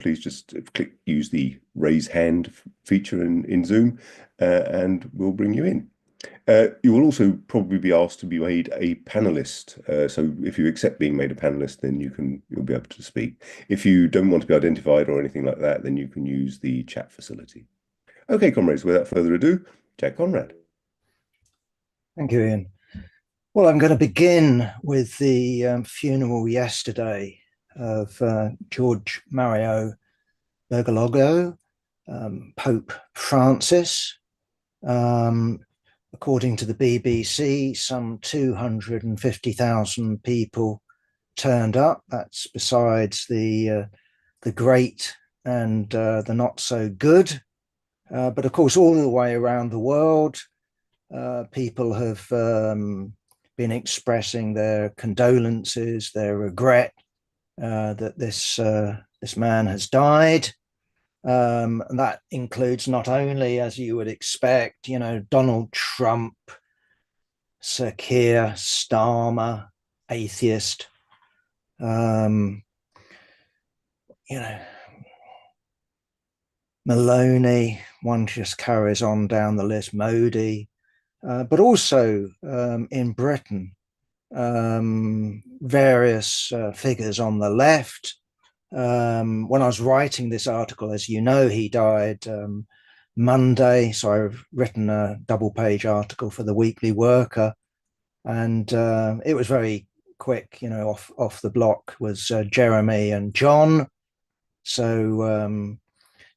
please just use the raise hand feature in Zoom, and we'll bring you in. You will also probably be asked to be made a panelist. So if you accept being made a panelist, then you'll be able to speak. If you don't want to be identified or anything like that, then you can use the chat facility. Okay, comrades, without further ado, Jack Conrad. Thank you, Ian. Well, I'm going to begin with the funeral yesterday of George Mario Bergoglio, Pope Francis. According to the BBC, some 250,000 people turned up. That's besides the great and the not so good. But of course, all the way around the world, people have been expressing their condolences, their regret that this man has died. And that includes not only, as you would expect, Donald Trump, Sir Keir Starmer, atheist, um, you know, Maloney, one just carries on down the list, Modi, but also in Britain, various figures on the left. When I was writing this article, as you know, he died Monday. So I've written a double-page article for the Weekly Worker, and it was very quick, off the block was Jeremy and John. So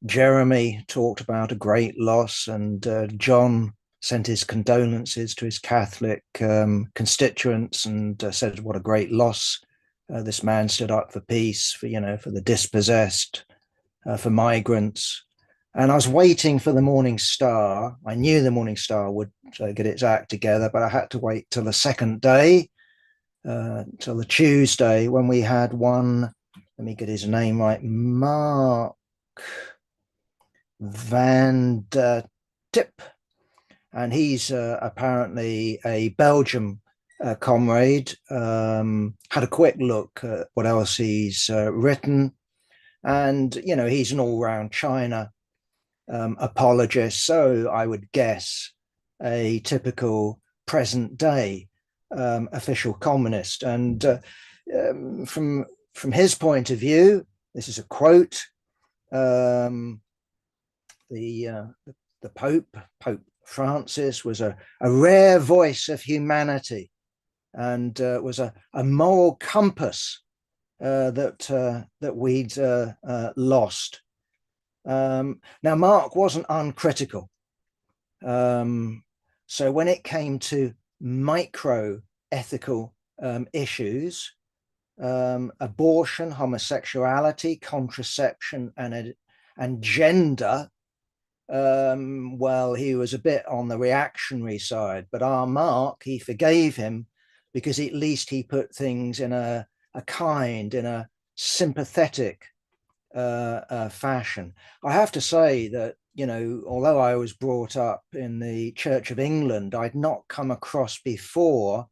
Jeremy talked about a great loss, and John sent his condolences to his Catholic constituents and said what a great loss. This man stood up for peace, for the dispossessed, for migrants. And I was waiting for the Morning Star. I knew the Morning Star would get its act together, but I had to wait till the second day, till the Tuesday, when we had one, let me get his name right, Mark Van der Tip. And he's apparently a Belgian comrade. Had a quick look at what else he's written. And, he's an all-round China apologist. So I would guess a typical present day official communist. And from his point of view, this is a quote, the Pope Francis was a rare voice of humanity and was a moral compass that we'd lost. Now, Mark wasn't uncritical. So when it came to micro ethical issues, abortion, homosexuality, contraception, and gender, well, he was a bit on the reactionary side, but our Mark, he forgave him because at least he put things in a kind, in a sympathetic fashion. I have to say that, although I was brought up in the Church of England, I'd not come across before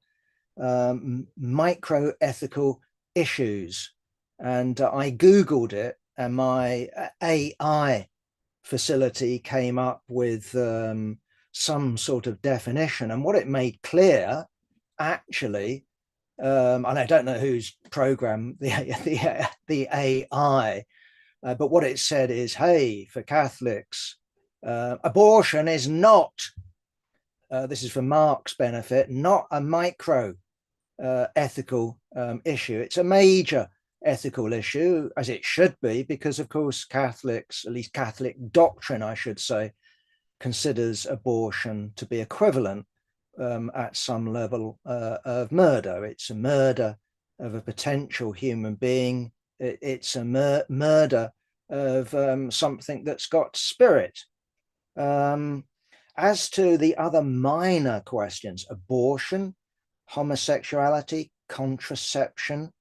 micro ethical issues. And I Googled it, and my AI facility came up with some sort of definition. And what it made clear, actually, and I don't know who's programmed the AI, but what it said is, hey, for Catholics, abortion is not, this is for Mark's benefit, not a micro ethical issue. It's a major ethical issue, as it should be, because, of course, Catholics, at least Catholic doctrine, I should say, considers abortion to be equivalent at some level of murder. It's a murder of a potential human being. It's a murder of something that's got spirit. As to the other minor questions, abortion, homosexuality, contraception,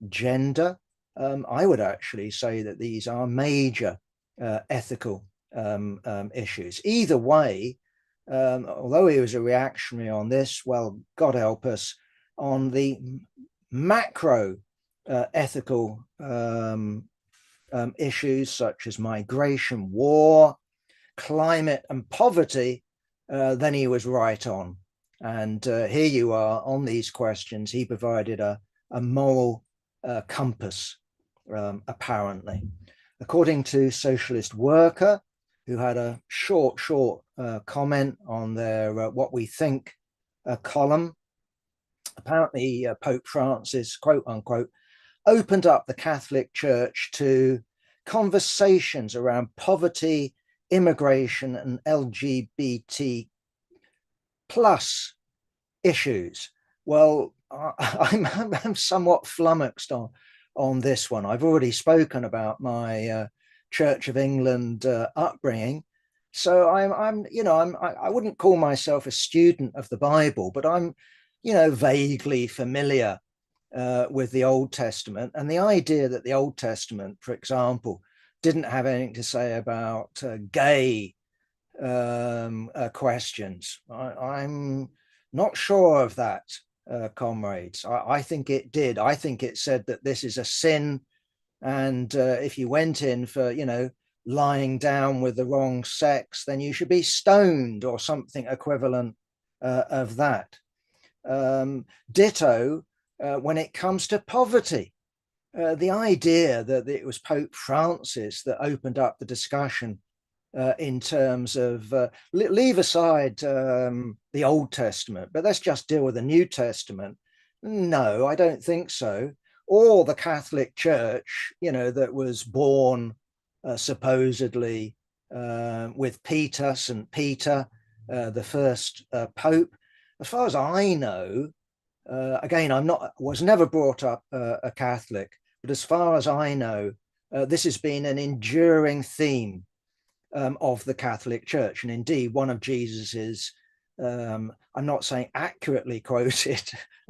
gender, I would actually say that these are major ethical issues. Either way, although he was a reactionary on this, well, God help us, on the macro ethical issues such as migration, war, climate, and poverty, then he was right on. And here you are on these questions. He provided a moral compass, apparently. According to Socialist Worker, who had a short comment on their What We Think column, apparently Pope Francis, quote unquote, opened up the Catholic Church to conversations around poverty, immigration, and LGBT plus issues. Well, I'm somewhat flummoxed on this one. I've already spoken about my Church of England upbringing, so I wouldn't call myself a student of the Bible, but I'm, vaguely familiar with the Old Testament, and the idea that the Old Testament, for example, didn't have anything to say about gay questions. I'm not sure of that, comrades. I think it did. I think it said that this is a sin, and if you went in for, lying down with the wrong sex, then you should be stoned or something equivalent of that. Ditto when it comes to poverty. The idea that it was Pope Francis that opened up the discussion in terms of leave aside the Old Testament, but let's just deal with the New Testament. No, I don't think so. Or the Catholic Church, that was born supposedly with Peter, St. Peter, the first Pope. As far as I know, again, was never brought up a Catholic, but as far as I know, this has been an enduring theme of the Catholic Church. And indeed, one of Jesus's, I'm not saying accurately quoted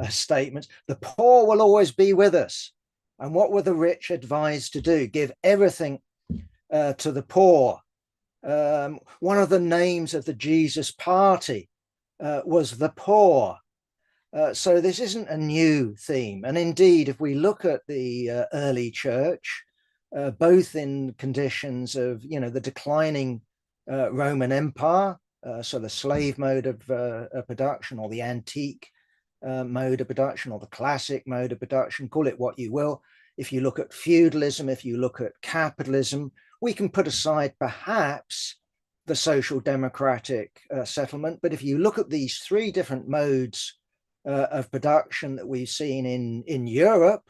statements, the poor will always be with us. And what were the rich advised to do? Give everything to the poor. One of the names of the Jesus party was the poor. So this isn't a new theme. And indeed, if we look at the early church, both in conditions of, the declining Roman Empire, so the slave mode of production, or the antique mode of production, or the classic mode of production, call it what you will. If you look at feudalism, if you look at capitalism, we can put aside perhaps the social democratic settlement. But if you look at these three different modes of production that we've seen in Europe,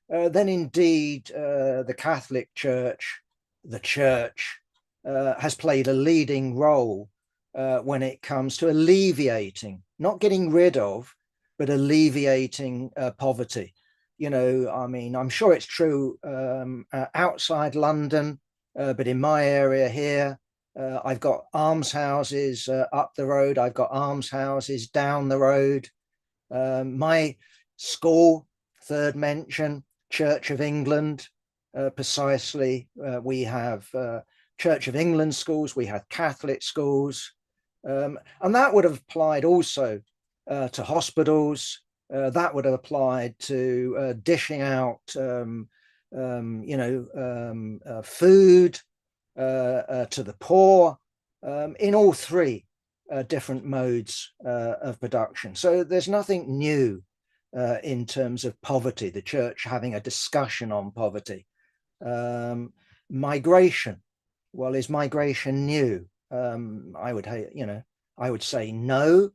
then indeed the Catholic Church, the Church, has played a leading role when it comes to alleviating, not getting rid of, but alleviating poverty. I'm sure it's true outside London, but in my area here, I've got almshouses up the road. I've got almshouses down the road. My school, third mention, Church of England, precisely. We have Church of England schools, we have Catholic schools, and that would have applied also to hospitals. That would have applied to dishing out, food to the poor in all three different modes of production. So there's nothing new in terms of poverty, the church having a discussion on poverty. Migration, well, is migration new? I would say no.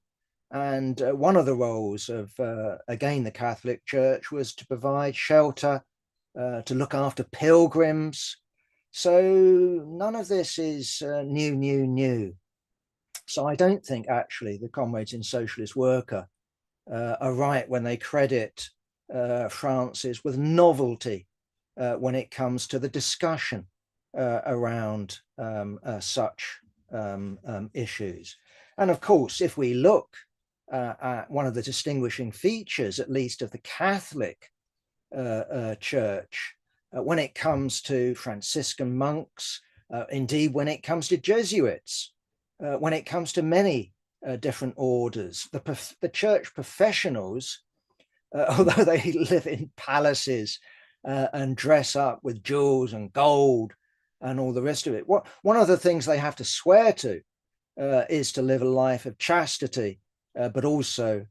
And one of the roles of, again, the Catholic Church was to provide shelter, to look after pilgrims. So none of this is new. So I don't think actually the comrades in Socialist Worker are right when they credit Francis with novelty when it comes to the discussion around such issues. And of course, if we look at one of the distinguishing features, at least of the Catholic Church, when it comes to Franciscan monks, indeed when it comes to Jesuits, when it comes to many different orders, the church professionals although they live in palaces and dress up with jewels and gold and all the rest of it. One of the things they have to swear to is to live a life of chastity, but also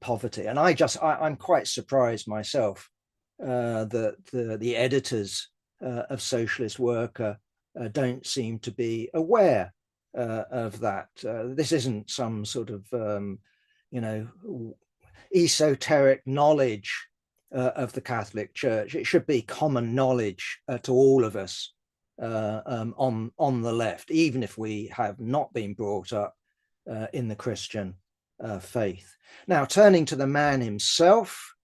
poverty. And I'm quite surprised myself that the editors of Socialist Worker don't seem to be aware of that. This isn't some sort of, you know, esoteric knowledge of the Catholic Church. It should be common knowledge to all of us on the left, even if we have not been brought up in the Christian faith. Now, turning to the man himself,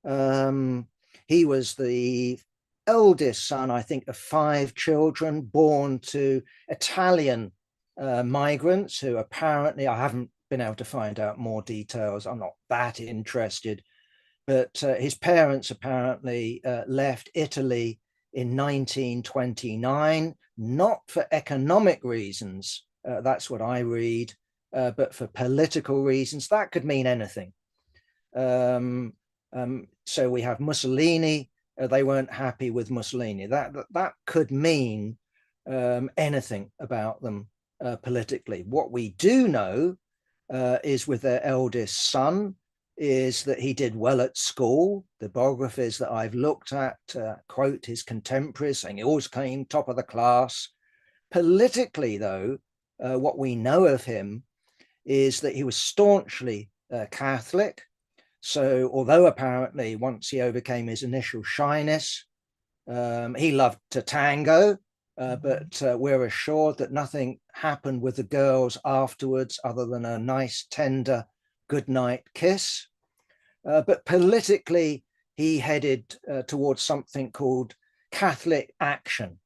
he was the eldest son, I think, of 5 children born to Italian migrants who apparently, I haven't been able to find out more details. I'm not that interested, but his parents apparently left Italy in 1929, not for economic reasons. That's what I read, but for political reasons. That could mean anything. So we have Mussolini. They weren't happy with Mussolini. That could mean anything about them politically. What we do know is with their eldest son is that he did well at school. The biographies that I've looked at quote his contemporaries saying he always came top of the class. Politically, though, what we know of him is that he was staunchly Catholic. So, although apparently once he overcame his initial shyness, he loved to tango, but we're assured that nothing happened with the girls afterwards other than a nice, tender goodnight kiss. But politically, he headed towards something called Catholic Action.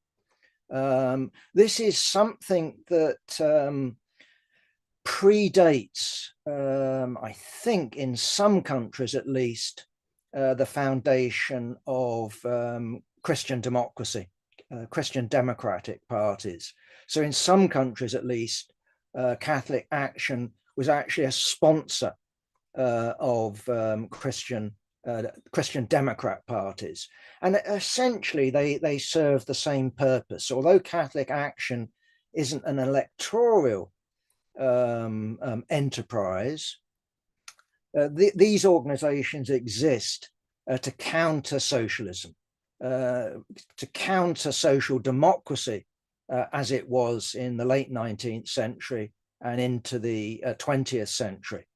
This is something that predates, I think, in some countries at least, the foundation of Christian democracy, Christian democratic parties. So in some countries at least, Catholic Action was actually a sponsor of Christian Democrat parties. And essentially they serve the same purpose. Although Catholic Action isn't an electoral enterprise, these organizations exist to counter socialism, to counter social democracy as it was in the late 19th century and into the 20th century.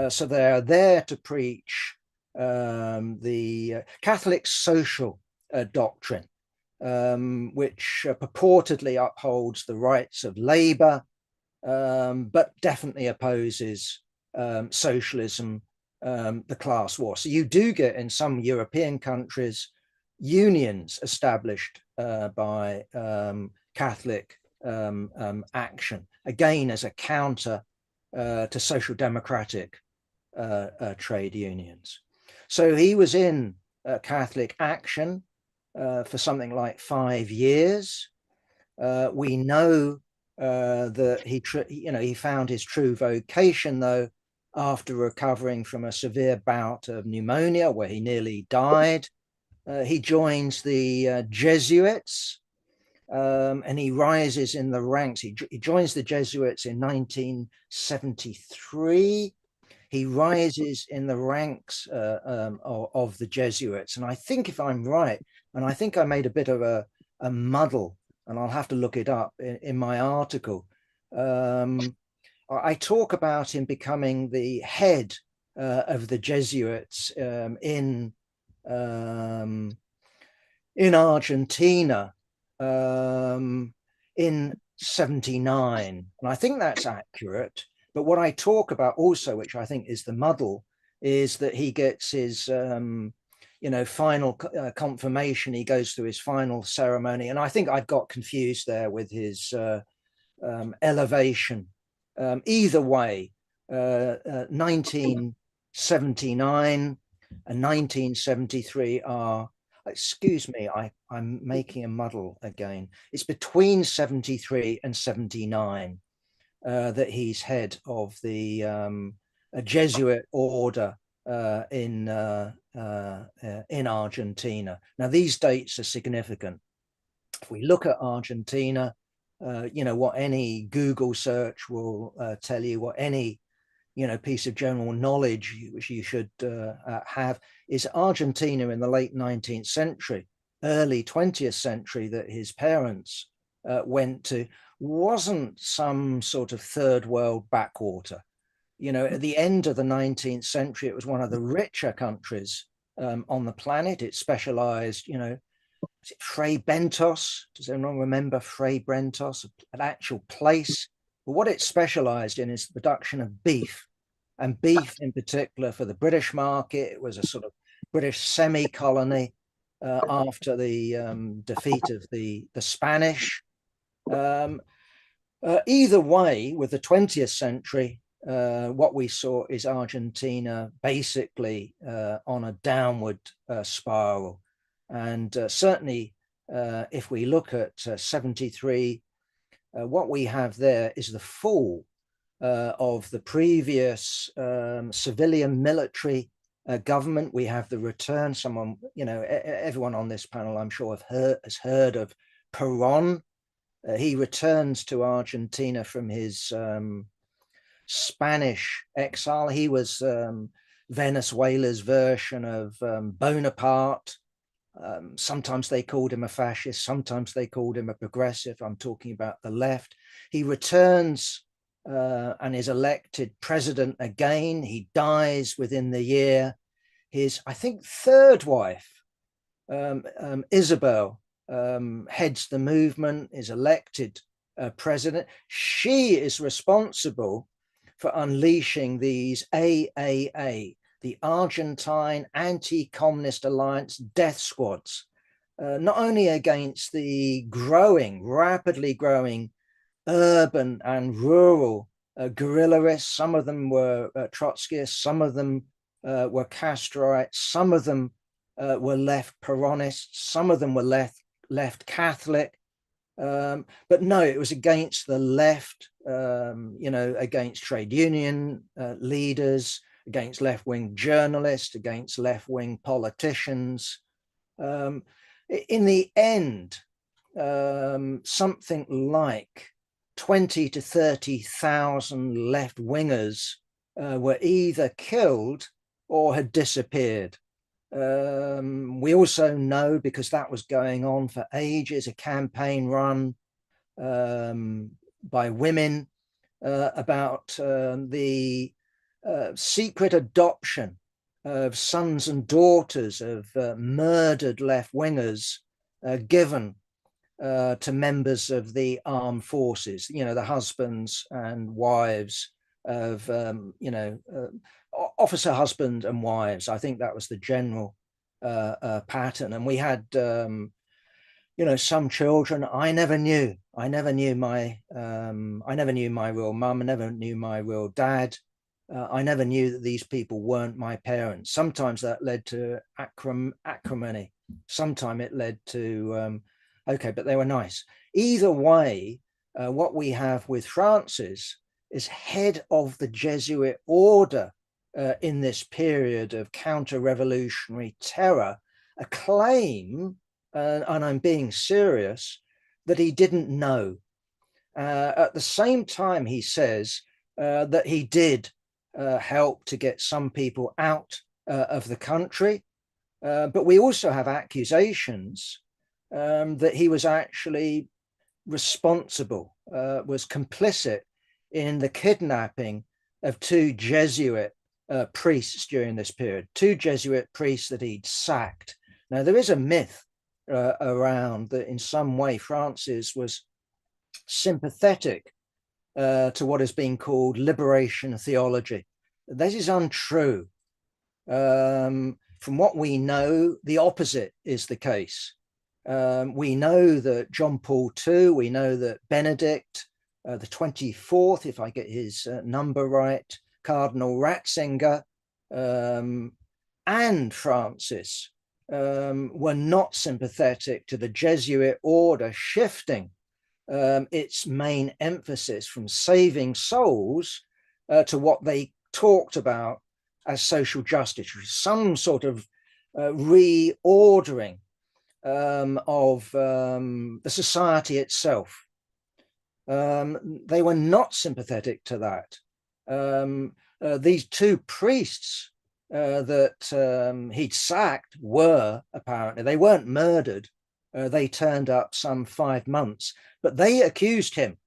So they are there to preach the Catholic social doctrine, which purportedly upholds the rights of labor, but definitely opposes socialism, the class war. So you do get in some European countries unions established by Catholic action, again as a counter to social democratic trade unions. So he was in Catholic Action for something like 5 years. We know that he found his true vocation, though, after recovering from a severe bout of pneumonia where he nearly died. He joins the Jesuits, and he rises in the ranks. He joins the Jesuits in 1973. He rises in the ranks of the Jesuits. And I think, if I'm right, and I think I made a bit of a muddle, and I'll have to look it up in my article. I talk about him becoming the head of the Jesuits in Argentina in 79. And I think that's accurate. But what I talk about also, which I think is the muddle, is that he gets his final confirmation. He goes through his final ceremony. And I think I've got confused there with his elevation. Either way, 1979 and 1973 are, excuse me, I'm making a muddle again. It's between 73 and 79 that he's head of the Jesuit order in Argentina. Now, these dates are significant. If we look at Argentina, what any Google search will tell you, what any piece of general knowledge which you should have, is Argentina in the late 19th century, early 20th century, that his parents went to, wasn't some sort of third world backwater. At the end of the 19th century, it was one of the richer countries on the planet. It specialized, is it Fray Bentos? Does anyone remember Fray Bentos, an actual place? But what it specialized in is the production of beef, and beef in particular for the British market. It was a sort of British semi-colony after the defeat of the Spanish. Either way, with the 20th century, what we saw is Argentina basically on a downward spiral. And certainly, if we look at 73, what we have there is the fall of the previous civilian military government. We have the return. Everyone on this panel, I'm sure, has heard of Peron. He returns to Argentina from his Spanish exile. He was Venezuela's version of Bonaparte. Sometimes they called him a fascist, sometimes they called him a progressive. I'm talking about the left. He returns and is elected president again. He dies within the year. His, I think, third wife, Isabel, heads the movement, is elected president. She is responsible for unleashing these AAA, the Argentine Anti-Communist Alliance death squads, not only against the rapidly growing urban and rural guerrillarists. Some of them were Trotskyists, some of them were Castroites, some of them were left Peronists, some of them were left Catholic. But no, it was against the left, against trade union leaders, against left-wing journalists, against left-wing politicians. In the end, something like 20 to 30,000 left-wingers were either killed or had disappeared. We also know, because that was going on for ages, a campaign run by women about the secret adoption of sons and daughters of murdered left-wingers given to members of the armed forces, the husbands and wives of, officer husband and wives. I think that was the general pattern. And we had, some children I never knew. I never knew my real mum. I never knew my real dad. I never knew that these people weren't my parents. Sometimes that led to acrimony. Sometimes it led to, okay, but they were nice. Either way, what we have with Francis is head of the Jesuit order in this period of counter-revolutionary terror, a claim, and I'm being serious, that he didn't know. At the same time, he says that he did help to get some people out of the country. But we also have accusations that he was actually responsible, was complicit in the kidnapping of two Jesuit priests during this period, two Jesuit priests that he'd sacked. Now, there is a myth around that in some way Francis was sympathetic to what is being called liberation theology. This is untrue. From what we know, the opposite is the case. We know that John Paul II, we know that Benedict, the 24th, if I get his number right, Cardinal Ratzinger, and Francis were not sympathetic to the Jesuit order shifting its main emphasis from saving souls to what they talked about as social justice, some sort of reordering of the society itself. They were not sympathetic to that. These two priests that he'd sacked were, apparently, they weren't murdered. They turned up some 5 months, but they accused him.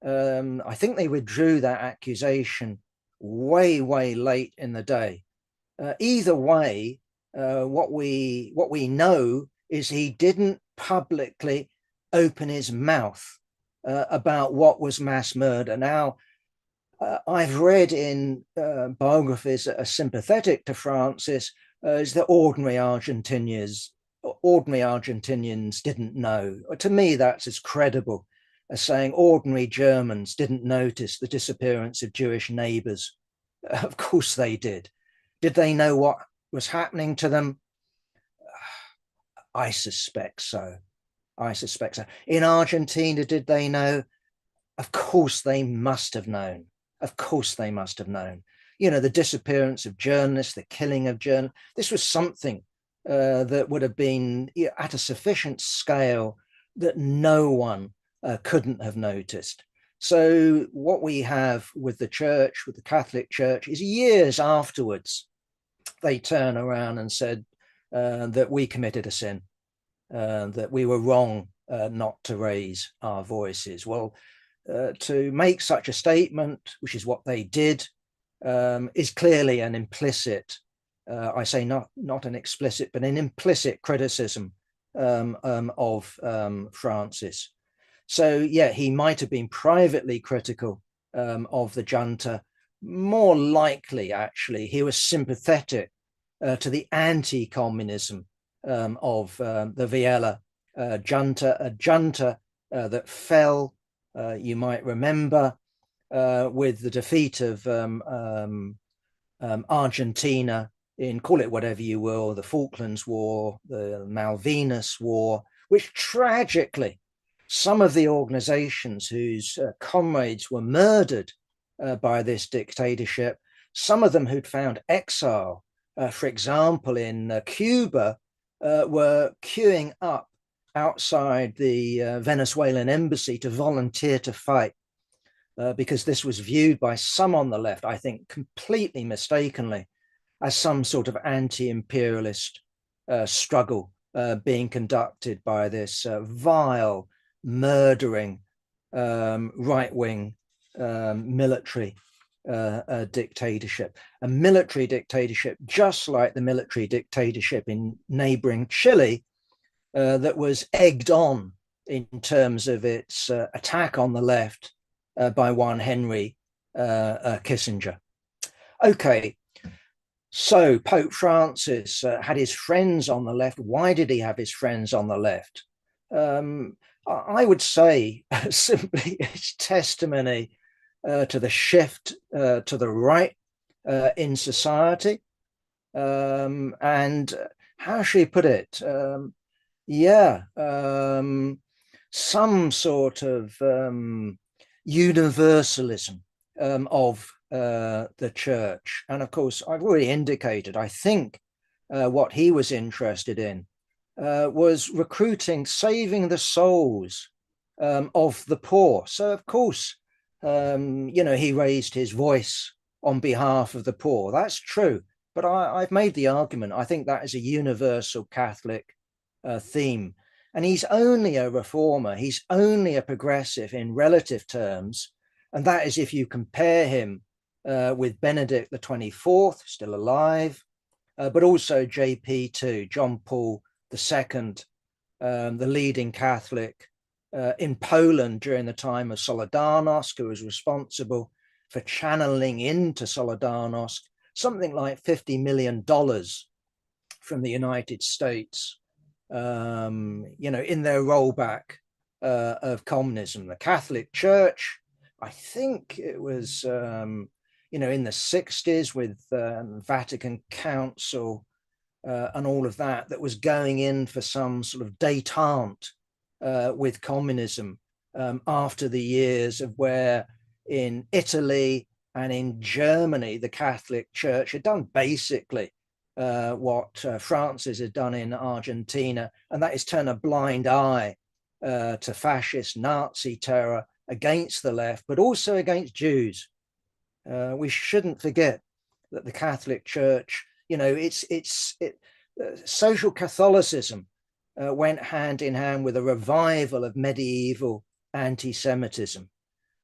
I think they withdrew that accusation way, way late in the day. Either way, what we know is he didn't publicly open his mouth about what was mass murder. Now, I've read in biographies that are sympathetic to Francis is that ordinary Argentinians didn't know. To me, that's as credible as saying ordinary Germans didn't notice the disappearance of Jewish neighbors. Of course they did. Did they know what was happening to them? I suspect so. I suspect so. In Argentina, did they know? Of course they must have known. Of course they must have known. You know, the disappearance of journalists, the killing of journalists. This was something that would have been at a sufficient scale that no one couldn't have noticed. So what we have with the church, with the Catholic Church, is years afterwards, they turn around and said that we committed a sin, that we were wrong not to raise our voices. Well, to make such a statement, which is what they did, is clearly an implicit, I say not an explicit, but an implicit criticism of Francis. So, yeah, he might have been privately critical of the junta. More likely, actually, he was sympathetic to the anti-communism of the Viella junta, a junta that fell, you might remember, with the defeat of Argentina in, call it whatever you will, the Falklands War, the Malvinas War, which tragically, some of the organizations whose comrades were murdered by this dictatorship, some of them who'd found exile, for example, in Cuba, were queuing up outside the Venezuelan embassy to volunteer to fight, because this was viewed by some on the left, I think completely mistakenly, as some sort of anti-imperialist struggle being conducted by this vile, murdering, right-wing military dictatorship. A military dictatorship, just like the military dictatorship in neighboring Chile, that was egged on in terms of its attack on the left by one Henry Kissinger. Okay, so Pope Francis had his friends on the left. Why did he have his friends on the left? I would say simply it's testimony to the shift to the right in society. And how should we put it? Some sort of universalism of the church. And of course, I've already indicated, I think what he was interested in was recruiting, saving the souls of the poor. So, of course, he raised his voice on behalf of the poor. That's true. But I've made the argument. I think that is a universal Catholic theme. And he's only a reformer. He's only a progressive in relative terms. And that is if you compare him with Benedict the 24th, still alive, but also JP2, John Paul II, the leading Catholic in Poland during the time of Solidarnosc, who was responsible for channeling into Solidarnosc something like $50 million from the United States, in their rollback of communism. The Catholic Church, I think it was, in the 60s with Vatican Council and all of that, that was going in for some sort of détente with communism after the years of where in Italy And in Germany, the Catholic Church had done basically what Francis had done in Argentina, and that is turn a blind eye to fascist Nazi terror against the left, but also against Jews. We shouldn't forget that the Catholic Church, social Catholicism went hand in hand with a revival of medieval anti-Semitism.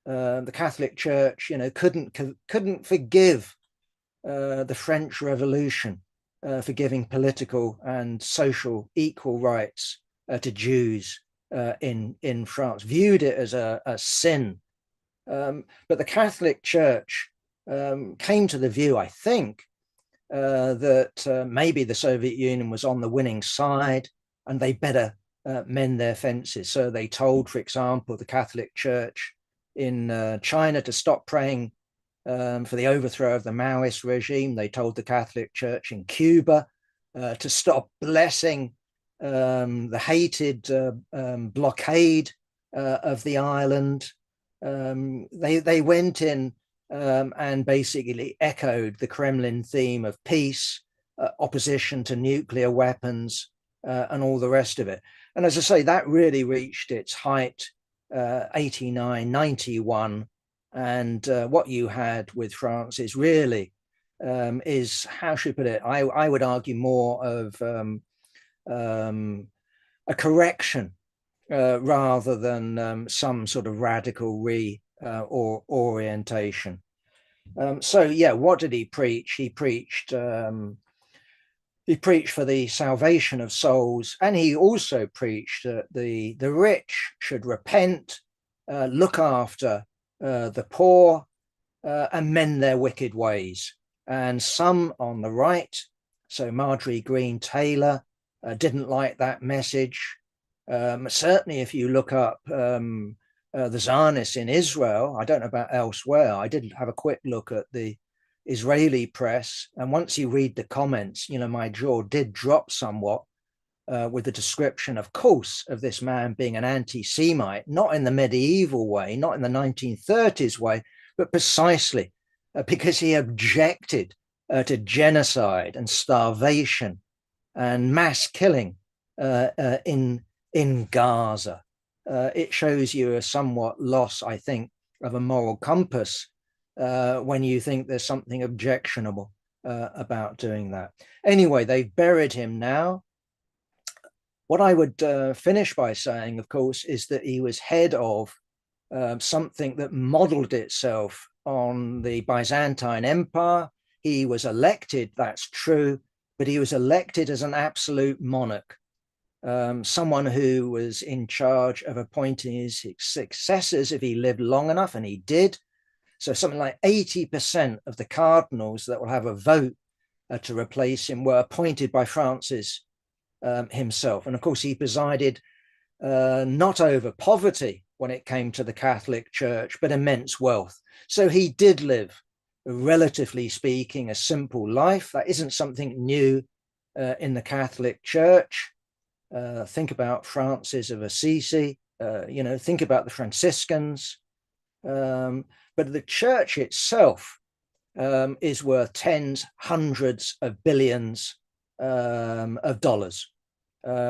The Catholic Church, couldn't forgive the French Revolution for giving political and social equal rights to Jews in France, viewed it as a sin. But the Catholic Church came to the view, I think, that maybe the Soviet Union was on the winning side and they better mend their fences. So they told, for example, the Catholic Church in China to stop praying for the overthrow of the Maoist regime. They told the Catholic Church in Cuba to stop blessing the hated blockade of the island. They went in and basically echoed the Kremlin theme of peace, opposition to nuclear weapons, and all the rest of it. And as I say, that really reached its height 89, 91. And what you had with France is really, how should I put it? I would argue more of a correction rather than some sort of radical or orientation. So yeah, what did he preach? He preached for the salvation of souls, and he also preached that the rich should repent, look after the poor, and mend their wicked ways. And some on the right, so Marjorie Green Taylor, didn't like that message. Certainly, if you look up the Zionists in Israel, I don't know about elsewhere. I did have a quick look at the Israeli press, and once you read the comments, my jaw did drop somewhat with the description, of course, of this man being an anti-Semite, not in the medieval way, not in the 1930s way, but precisely because he objected to genocide and starvation and mass killing in Gaza. It shows you a somewhat loss, I think, of a moral compass when you think there's something objectionable about doing that. Anyway, they've buried him now. What I would finish by saying, of course, is that he was head of something that modeled itself on the Byzantine Empire. He was elected, that's true, but he was elected as an absolute monarch, someone who was in charge of appointing his successors if he lived long enough, and he did. So something like 80% of the cardinals that will have a vote to replace him were appointed by Francis himself. And of course, he presided not over poverty when it came to the Catholic Church, but immense wealth. So he did live, relatively speaking, a simple life. That isn't something new in the Catholic Church. Think about Francis of Assisi, think about the Franciscans. But the church itself is worth tens, hundreds of billions of dollars.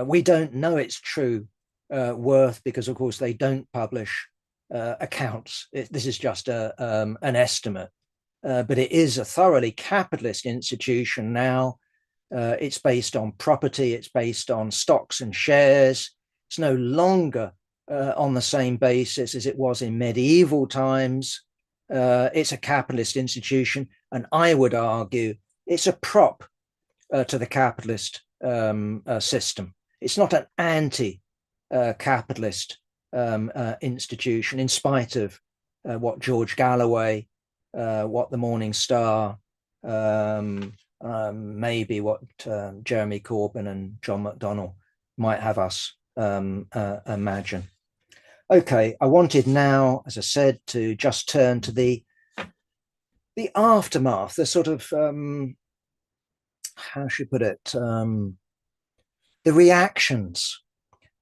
We don't know its true worth because, of course, they don't publish accounts. This is just an estimate. But it is a thoroughly capitalist institution now. It's based on property. It's based on stocks and shares. It's no longer on the same basis as it was in medieval times. It's a capitalist institution, and I would argue it's a prop to the capitalist system. It's not an anti-capitalist institution, in spite of what George Galloway, what the Morning Star, maybe what Jeremy Corbyn and John McDonnell might have us imagine. Okay, I wanted now, as I said, to just turn to the aftermath, the sort of how should I put it, the reactions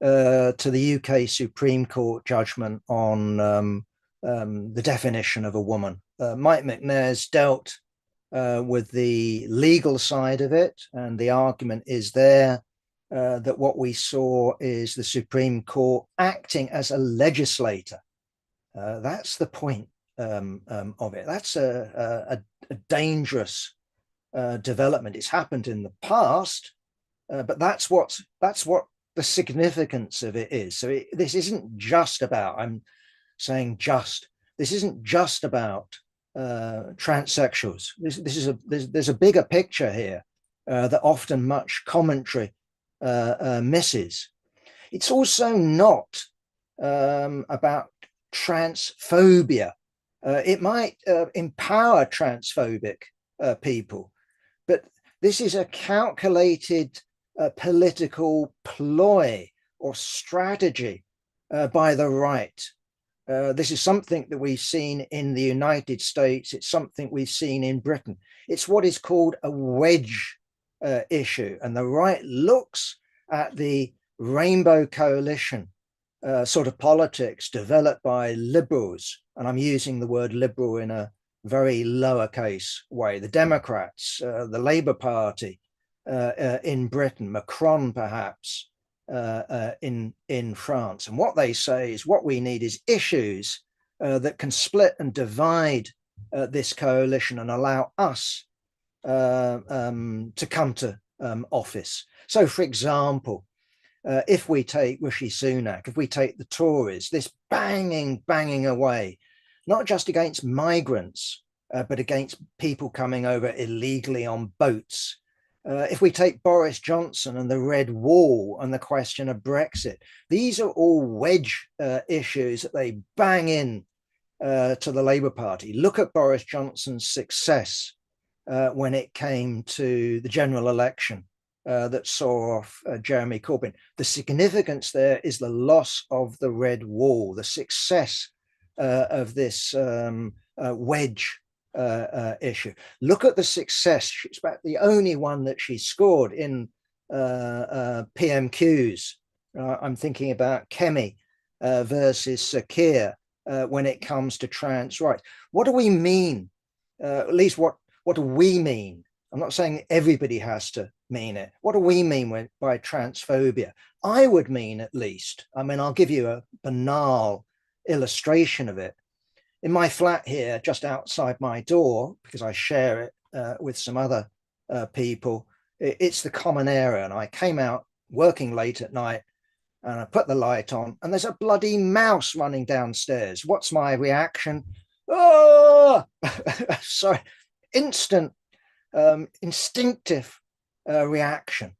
to the UK Supreme Court judgment on the definition of a woman, Mike McNair's dealt with the legal side of it, and the argument is there that what we saw is the Supreme Court acting as a legislator. That's the point of it. That's a dangerous development. It's happened in the past, but that's what the significance of it is. So this isn't just about. I'm saying just. This isn't just about transsexuals. There's a bigger picture here that often much commentary misses. It's also not about transphobia. It might empower transphobic people, but this is a calculated political ploy or strategy by the right. This is something that we've seen in the United States. It's something we've seen in Britain. It's what is called a wedge issue. And the right looks at the Rainbow Coalition sort of politics developed by liberals. And I'm using the word liberal in a very lowercase way. The Democrats, the Labour Party in Britain, Macron perhaps, in France. And what they say is what we need is issues that can split and divide this coalition and allow us to come to office. So, for example, if we take Rishi Sunak, if we take the Tories, this banging away, not just against migrants, but against people coming over illegally on boats. If we take Boris Johnson and the Red Wall and the question of Brexit, these are all wedge issues that they bang in to the Labour Party. Look at Boris Johnson's success when it came to the general election that saw off Jeremy Corbyn. The significance there is the loss of the Red Wall, the success of this wedge issue. Look at the success. It's about the only one that she scored in PMQs. I'm thinking about Kemi versus Sakir when it comes to trans rights. What do we mean? At least what do we mean? I'm not saying everybody has to mean it. What do we mean by transphobia? I would mean, at least, I mean, I'll give you a banal illustration of it. In my flat here, just outside my door, because I share it with some other people, it's the common area. And I came out working late at night and I put the light on and there's a bloody mouse running downstairs. What's my reaction? Oh, sorry, instant, instinctive reaction.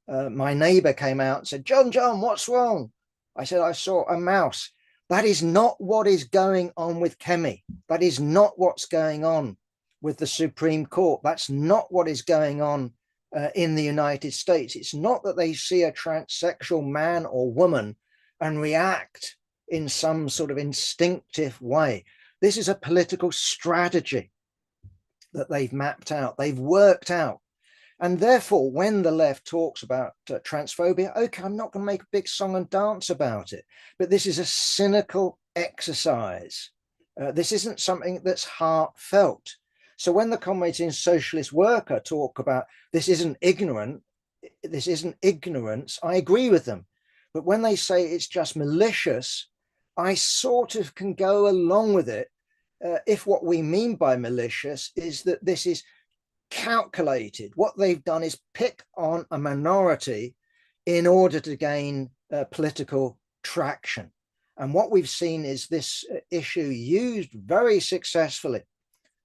My neighbor came out and said, John, what's wrong? I said, I saw a mouse. That is not what is going on with Kemi. That is not what's going on with the Supreme Court. That's not what is going on in the United States. It's not that they see a transsexual man or woman and react in some sort of instinctive way. This is a political strategy that they've mapped out, they've worked out. And therefore, when the left talks about transphobia, okay, I'm not going to make a big song and dance about it, but this is a cynical exercise. This isn't something that's heartfelt. So when the comrades in Socialist Worker talk about this isn't ignorance, I agree with them. But when they say it's just malicious, I sort of can go along with it if what we mean by malicious is that this is calculated. What they've done is pick on a minority in order to gain political traction. And what we've seen is this issue used very successfully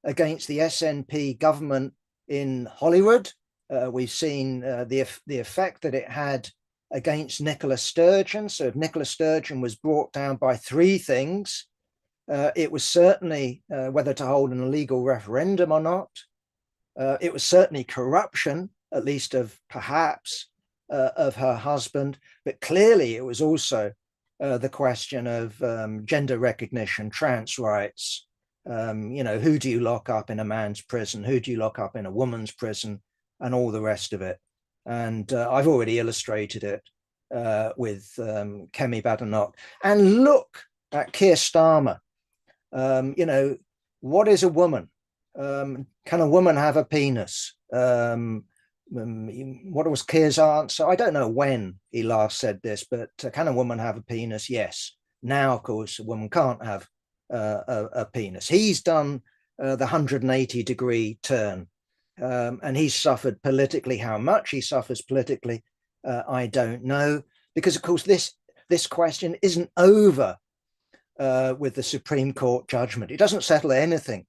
against the SNP government in Hollywood. We've seen the effect that it had against Nicola Sturgeon. So if Nicola Sturgeon was brought down by three things, it was certainly whether to hold an illegal referendum or not. It was certainly corruption, at least of perhaps of her husband, but clearly it was also the question of gender recognition, trans rights. Who do you lock up in a man's prison? Who do you lock up in a woman's prison? And all the rest of it. And I've already illustrated it with Kemi Badenoch. And look at Keir Starmer. what is a woman? Can a woman have a penis? What was Keir's answer? I don't know when he last said this, but can a woman have a penis? Yes. Now, of course, a woman can't have a penis. He's done the 180-degree turn, and he's suffered politically. How much he suffers politically, I don't know, because of course this question isn't over with the Supreme Court judgment. It doesn't settle anything.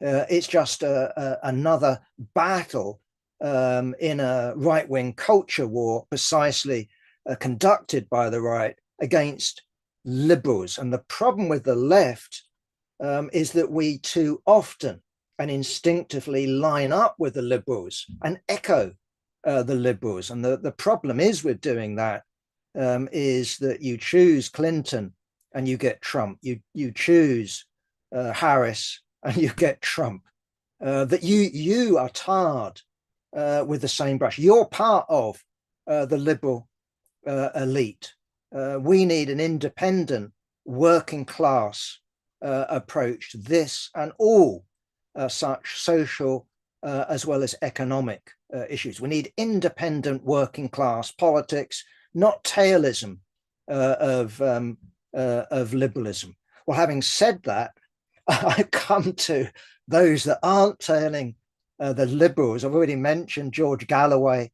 It's just another battle in a right-wing culture war, precisely conducted by the right against liberals. And the problem with the left is that we too often and instinctively line up with the liberals and echo the liberals. And the problem is with doing that is that you choose Clinton and you get Trump. You choose Harris and you get Trump. That you are tarred with the same brush. You're part of the liberal elite. We need an independent working class approach to this and all such social as well as economic issues. We need independent working class politics, not tailism of liberalism. Well, having said that, I come to those that aren't tailing the liberals. I've already mentioned George Galloway,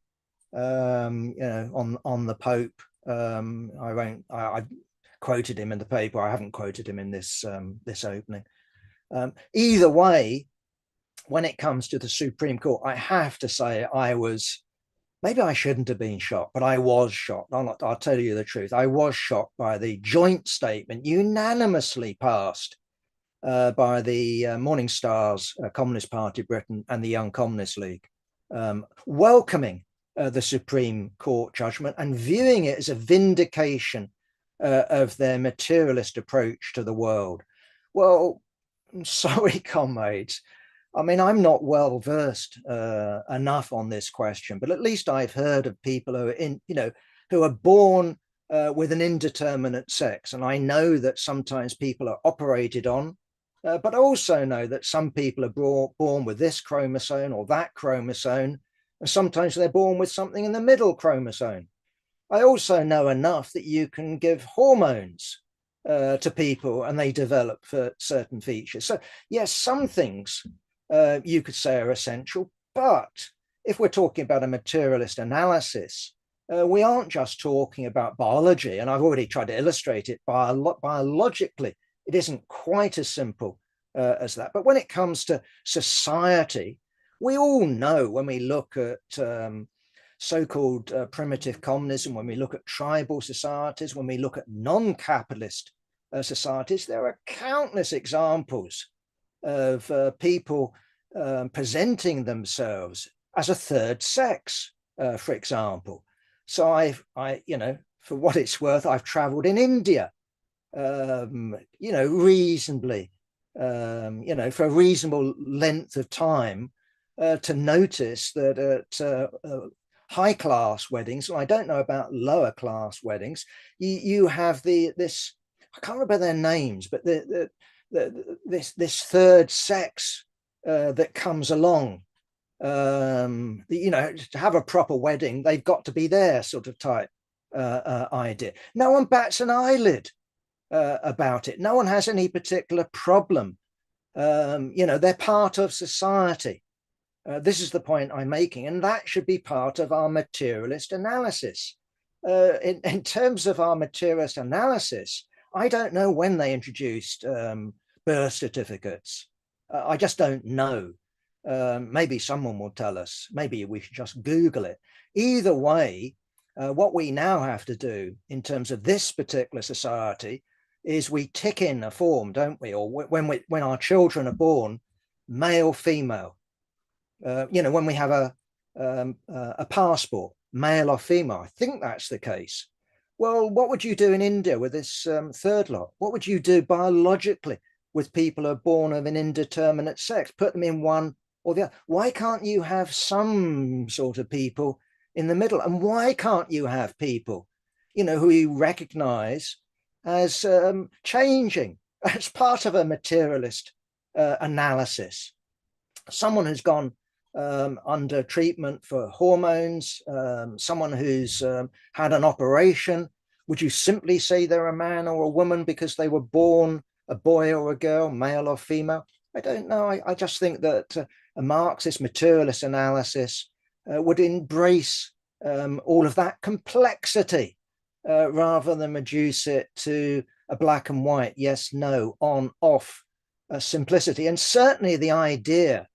on the Pope. I won't. I quoted him in the paper. I haven't quoted him in this opening. Either way, when it comes to the Supreme Court, I have to say I was. Maybe I shouldn't have been shocked, but I was shocked. I'll tell you the truth. I was shocked by the joint statement unanimously passed by the Morning Stars, Communist Party Britain, and the Young Communist League, welcoming the Supreme Court judgment and viewing it as a vindication of their materialist approach to the world. Well, I'm sorry, comrades. I mean, I'm not well versed enough on this question, but at least I've heard of people who are born with an indeterminate sex, and I know that sometimes people are operated on. But I also know that some people are born with this chromosome or that chromosome, and sometimes they're born with something in the middle chromosome. I also know enough that you can give hormones to people and they develop for certain features. So, yes, some things you could say are essential, but if we're talking about a materialist analysis, we aren't just talking about biology, and I've already tried to illustrate it biologically. It isn't quite as simple as that. But when it comes to society, we all know when we look at so-called primitive communism, when we look at tribal societies, when we look at non-capitalist societies, there are countless examples of people presenting themselves as a third sex, for example. So for what it's worth, I've traveled in India, reasonably, for a reasonable length of time to notice that at high class weddings, and I don't know about lower class weddings, you have this, I can't remember their names, but this third sex that comes along. To have a proper wedding, they've got to be there, sort of type idea. No one bats an eyelid about it. No one has any particular problem. They're part of society. This is the point I'm making, and that should be part of our materialist analysis. In terms of our materialist analysis, I don't know when they introduced birth certificates. I just don't know. Maybe someone will tell us. Maybe we should just Google it. Either way, what we now have to do in terms of this particular society is we tick in a form, don't we? Or when our children are born, male, female. When we have a passport, male or female. I think that's the case. Well, what would you do in India with this third lot? What would you do biologically with people who are born of an indeterminate sex? Put them in one or the other. Why can't you have some sort of people in the middle? And why can't you have people, who you recognize as changing as part of a materialist analysis. Someone who's gone under treatment for hormones, someone who's had an operation, would you simply say they're a man or a woman because they were born a boy or a girl, male or female? I don't know. I just think that a Marxist materialist analysis would embrace all of that complexity rather than reduce it to a black and white, yes, no, on, off simplicity. And certainly the idea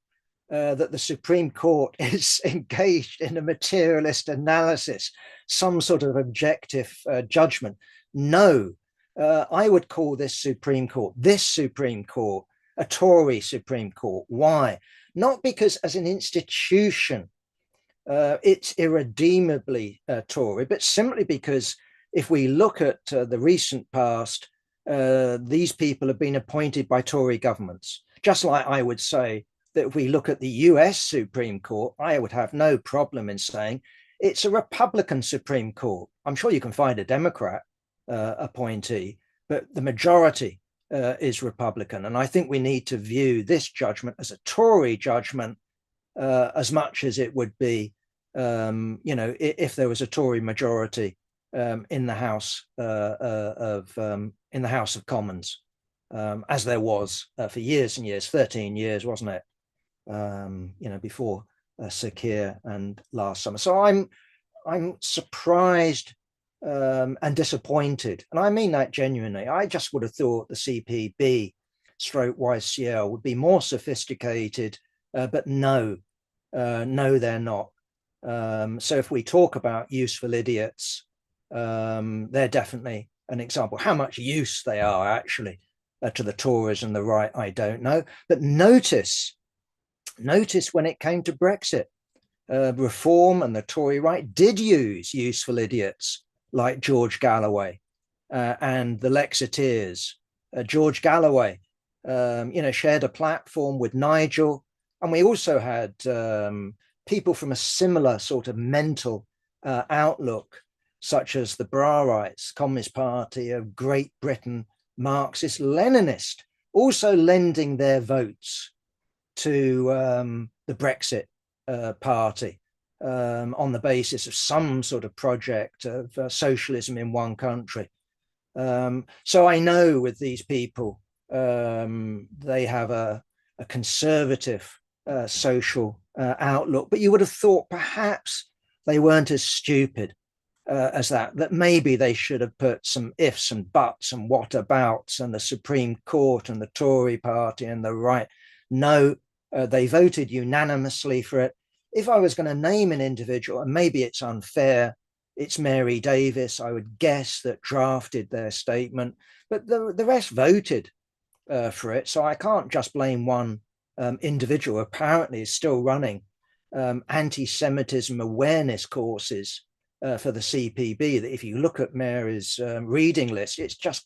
that the Supreme Court is engaged in a materialist analysis, some sort of objective judgment. No, I would call this Supreme Court, a Tory Supreme Court. Why? Not because as an institution, it's irredeemably Tory, but simply because if we look at the recent past, these people have been appointed by Tory governments. Just like I would say that if we look at the US Supreme Court, I would have no problem in saying it's a Republican Supreme Court. I'm sure you can find a Democrat appointee, but the majority is Republican. And I think we need to view this judgment as a Tory judgment as much as it would be, if there was a Tory majority in the House in the House of Commons, as there was for years and years, 13 years, wasn't it? Before Sir Keir and last summer. So I'm surprised and disappointed, and I mean that genuinely. I just would have thought the CPB stroke YCL would be more sophisticated, but no, they're not. So if we talk about useful idiots, they're definitely an example. How much use they are actually to the Tories and the right, I don't know. But notice when it came to Brexit, reform and the Tory right did use useful idiots like George Galloway and the Lexiteers. George Galloway, shared a platform with Nigel. And we also had people from a similar sort of mental outlook, such as the Browrites, Communist Party of Great Britain, Marxist, Leninist, also lending their votes to the Brexit party on the basis of some sort of project of socialism in one country. So I know with these people, they have a conservative social outlook, but you would have thought perhaps they weren't as stupid as that maybe they should have put some ifs and buts and whatabouts and the Supreme Court and the Tory party and the right. No, they voted unanimously for it. If I was going to name an individual, and maybe it's unfair, it's Mary Davis, I would guess, that drafted their statement, but the rest voted for it. So I can't just blame one individual. Apparently is still running anti-Semitism awareness courses for the CPB, that if you look at Mary's reading list, it's just,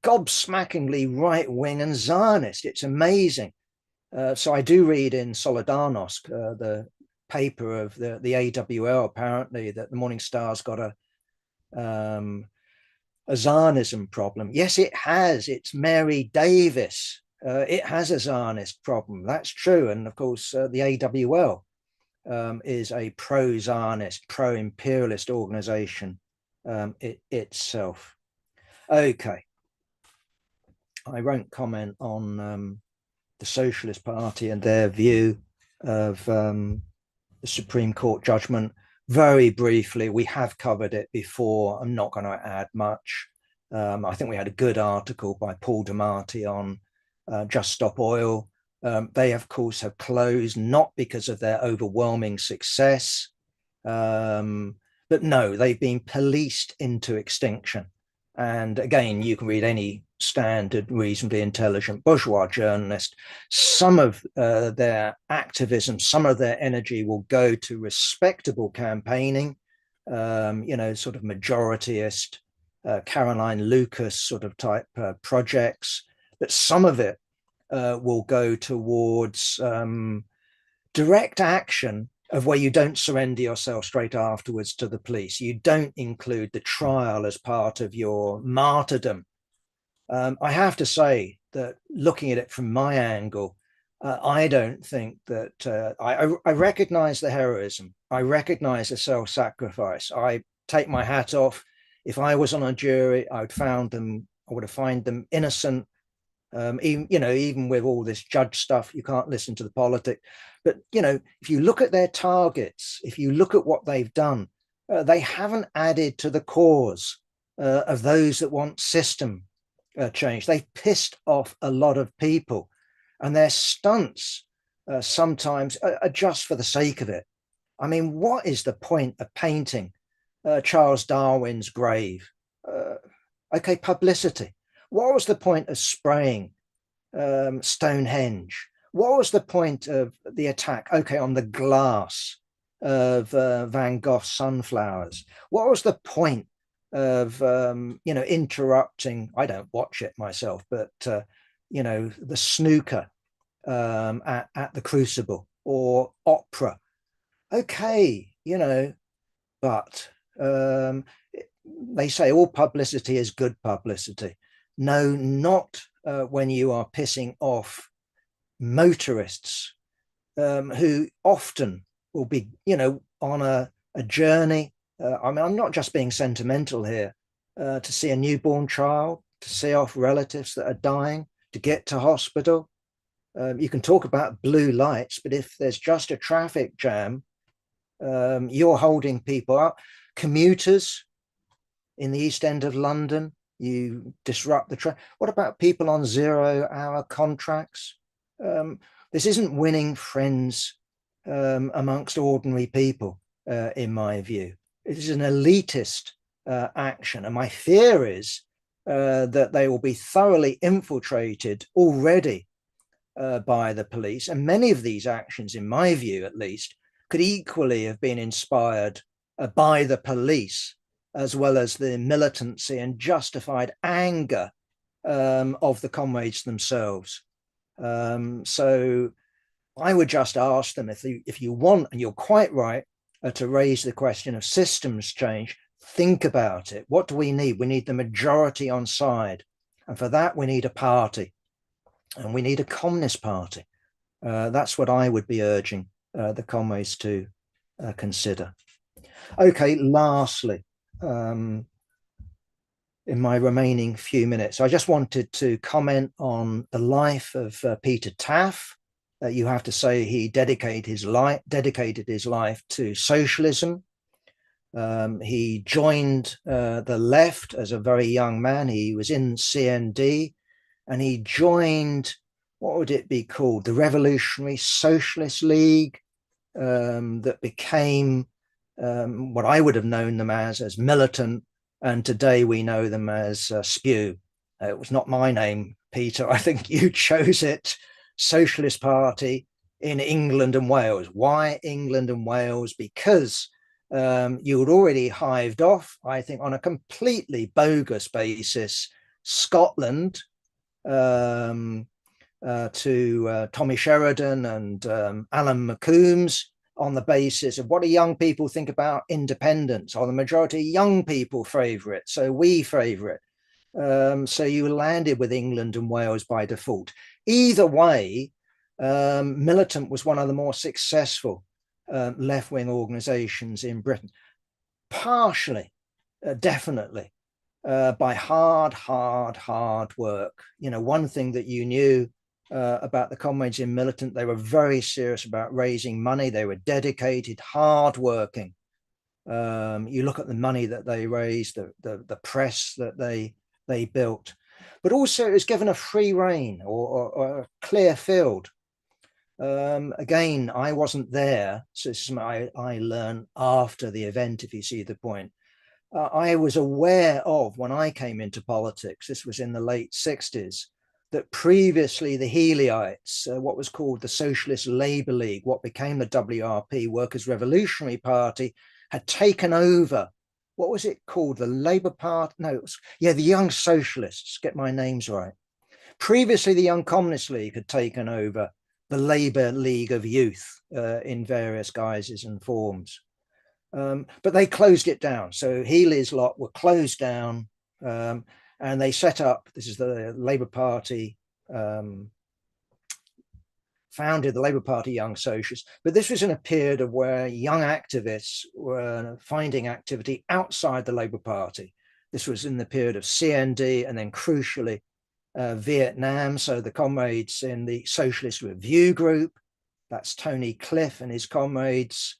gobsmackingly right-wing and Zionist. It's amazing. So I do read in Solidarnosc, the paper of the AWL, apparently, that the Morning Star's got a Zionism problem. Yes, it has. It's Mary Davis. It has a Zionist problem. That's true. And of course, the AWL is a pro-Zionist, pro-imperialist organization itself. Okay. I won't comment on the Socialist Party and their view of the Supreme Court judgment. Very briefly, we have covered it before. I'm not going to add much. I think we had a good article by Paul DeMarty on Just Stop Oil. They, of course, have closed, not because of their overwhelming success, but no, they've been policed into extinction. And again, you can read any standard, reasonably intelligent bourgeois journalist. Some of their activism, some of their energy will go to respectable campaigning, sort of majorityist, Caroline Lucas sort of type projects. But some of it will go towards direct action of where you don't surrender yourself straight afterwards to the police. You don't include the trial as part of your martyrdom. I have to say, that looking at it from my angle, I don't think that I recognize the heroism. I recognize the self-sacrifice. I take my hat off. If I was on a jury, I would have found them innocent. Even even with all this judge stuff, you can't listen to the politics. But if you look at their targets, if you look at what they've done, they haven't added to the cause of those that want system change. They've pissed off a lot of people, and their stunts sometimes are just for the sake of it. I mean, what is the point of painting Charles Darwin's grave? Uh, okay, publicity. What was the point of spraying Stonehenge? What was the point of the attack? Okay, on the glass of Van Gogh's sunflowers. What was the point of interrupting? I don't watch it myself, but the snooker at the Crucible or opera. Okay, but they say all publicity is good publicity. No, not when you are pissing off motorists who often will be, on a journey. I mean, I'm not just being sentimental here. To see a newborn child, to see off relatives that are dying, to get to hospital. You can talk about blue lights, but if there's just a traffic jam, you're holding people up. Commuters in the East End of London, you disrupt the train. What about people on 0-hour contracts? This isn't winning friends amongst ordinary people, in my view. It is an elitist action. And my fear is that they will be thoroughly infiltrated already by the police. And many of these actions, in my view at least, could equally have been inspired by the police, as well as the militancy and justified anger of the comrades themselves. So I would just ask them, if you want, and you're quite right, to raise the question of systems change, think about it. What do we need? We need the majority on side. And for that, we need a party. And we need a communist party. That's what I would be urging the comrades to consider. Okay, lastly, in my remaining few minutes, I just wanted to comment on the life of Peter Taaffe. You have to say he dedicated his life to socialism. He joined the left as a very young man. He was in CND, and he joined, what would it be called, the Revolutionary Socialist League, that became what I would have known them as militant, and today we know them as Spew. It was not my name, Peter. I think you chose it. Socialist Party in England and Wales. Why England and Wales? Because you had already hived off, I think, on a completely bogus basis, Scotland to Tommy Sheridan and Alan McCombs, on the basis of what do young people think about independence, or the majority of young people favour it, so we favour it. So you landed with England and Wales by default. Either way, Militant was one of the more successful left-wing organisations in Britain, partially, definitely, by hard work. One thing that you knew about the comrades in Militant, they were very serious about raising money. They were dedicated, hard-working. You look at the money that they raised, the press that they built, but also it was given a free rein or a clear field. Again, I wasn't there, so this is something I learned after the event, if you see the point. I was aware of, when I came into politics, this was in the late 60s, that previously the Healyites, what was called the Socialist Labour League, what became the WRP, Workers' Revolutionary Party, had taken over. What was it called? The Labour Party? No, the Young Socialists, get my names right. Previously, the Young Communist League had taken over the Labour League of Youth in various guises and forms. But they closed it down. So Healy's lot were closed down, and they set up, this is the Labour Party founded the Labour Party Young Socialists. But this was in a period of where young activists were finding activity outside the Labour Party. This was in the period of CND and then crucially Vietnam. So the comrades in the Socialist Review Group, that's Tony Cliff and his comrades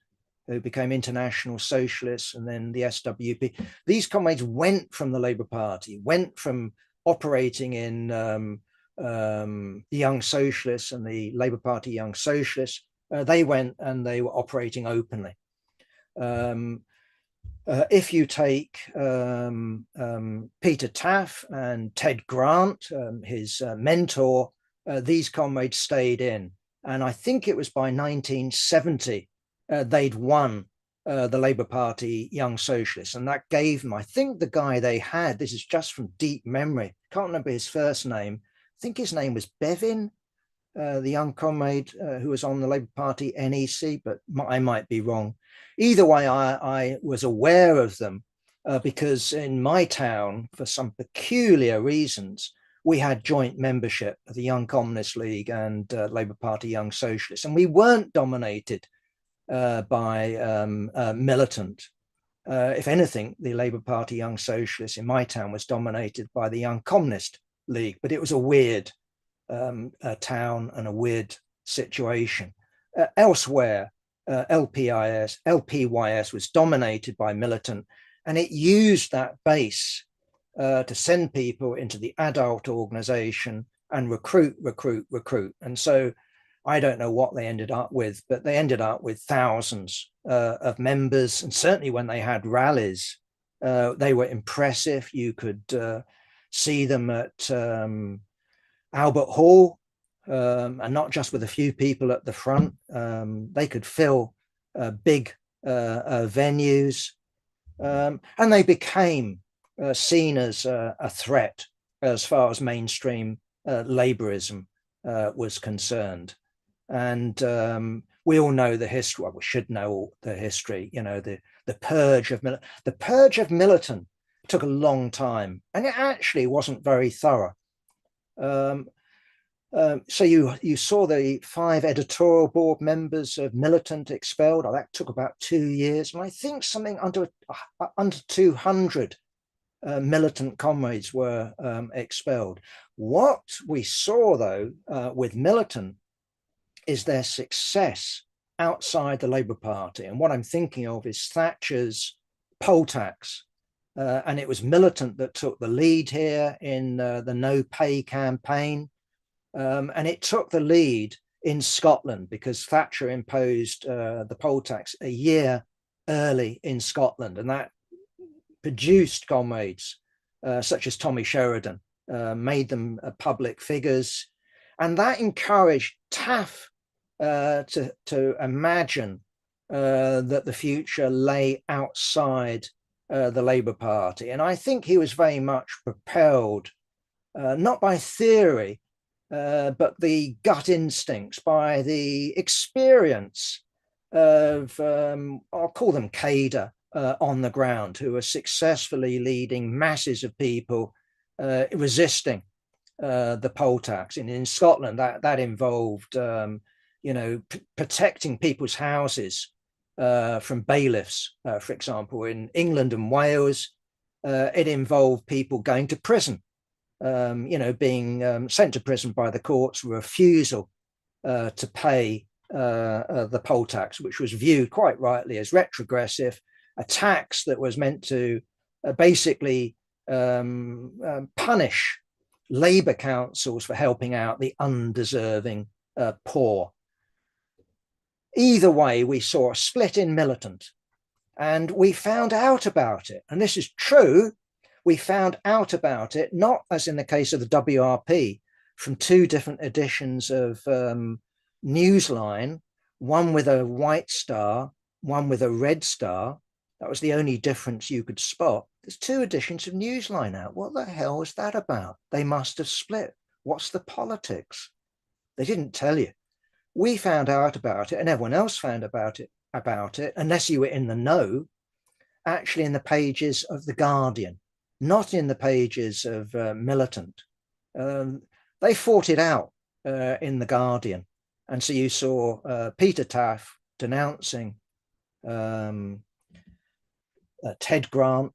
who became International Socialists, and then the SWP. These comrades went from the Labour Party, went from operating in the Young Socialists and the Labour Party Young Socialists. They went and they were operating openly. If you take Peter Taaffe and Ted Grant, his mentor, these comrades stayed in. And I think it was by 1970, they'd won the Labour Party Young Socialists. And that gave them, I think the guy they had, this is just from deep memory, can't remember his first name. I think his name was Bevin, the young comrade who was on the Labour Party NEC, but I might be wrong. Either way, I was aware of them because in my town, for some peculiar reasons, we had joint membership of the Young Communist League and Labour Party Young Socialists, and we weren't dominated by militant. If anything, the Labour Party Young Socialists in my town was dominated by the Young Communist League, but it was a weird town and a weird situation. Elsewhere, LPYS was dominated by militant, and it used that base to send people into the adult organization and recruit. And so I don't know what they ended up with, but they ended up with thousands of members. And certainly when they had rallies, they were impressive. You could see them at Albert Hall, and not just with a few people at the front. They could fill big venues, and they became seen as a threat as far as mainstream labourism was concerned. And we all know the history. Well, we should know the history. You know, the purge of militant took a long time, and it actually wasn't very thorough. So you saw the 5 editorial board members of Militant expelled. Oh, that took about 2 years, and I think something under 200 militant comrades were expelled. What we saw, though, with Militant is their success outside the Labour Party. And what I'm thinking of is Thatcher's poll tax. And it was Militant that took the lead here in the No Pay campaign. And it took the lead in Scotland because Thatcher imposed the poll tax a year early in Scotland. And that produced comrades such as Tommy Sheridan, made them public figures. And that encouraged Taaffe to imagine that the future lay outside the Labour Party. And I think he was very much propelled, not by theory, but the gut instincts, by the experience of, I'll call them cadre on the ground, who are successfully leading masses of people resisting the poll tax. And in Scotland, that involved, protecting people's houses from bailiffs, for example. In England and Wales, it involved people going to prison, being sent to prison by the courts for refusal to pay the poll tax, which was viewed quite rightly as retrogressive, a tax that was meant to basically punish Labour councils for helping out the undeserving poor. Either way, we saw a split in Militant, and we found out about it. And this is true. We found out about it, not as in the case of the WRP, from 2 different editions of Newsline, one with a white star, one with a red star. That was the only difference you could spot. There's 2 editions of Newsline out. What the hell is that about? They must have split. What's the politics? They didn't tell you. We found out about it, and everyone else found about it, unless you were in the know, actually in the pages of The Guardian, not in the pages of Militant. They fought it out in the Guardian, and so you saw Peter Taaffe denouncing um, Ted Grant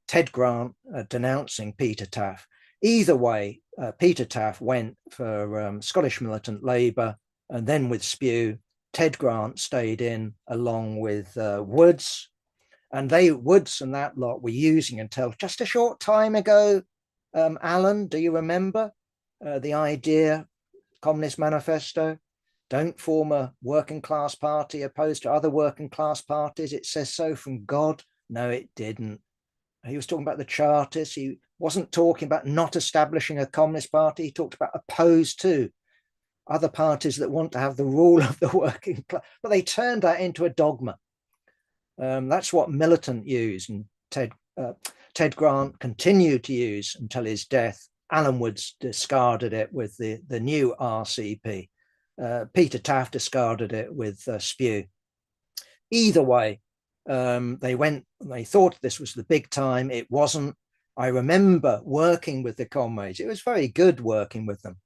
denouncing Peter Taaffe. Either way, Peter Taaffe went for Scottish Militant Labour, and then with Spew, Ted Grant stayed in along with Woods, and Woods and that lot were using until just a short time ago. Alan, do you remember the idea, Communist Manifesto? Don't form a working class party opposed to other working class parties. It says so from God. No, it didn't. He was talking about the Chartists. He wasn't talking about not establishing a communist party. He talked about opposed to other parties that want to have the rule of the working class. But they turned that into a dogma. That's what Militant used, and Ted Grant continued to use until his death. Alan Woods discarded it with the new RCP. Peter Taaffe discarded it with Spew. Either way, they thought this was the big time. It wasn't. I remember working with the comrades. It was very good working with them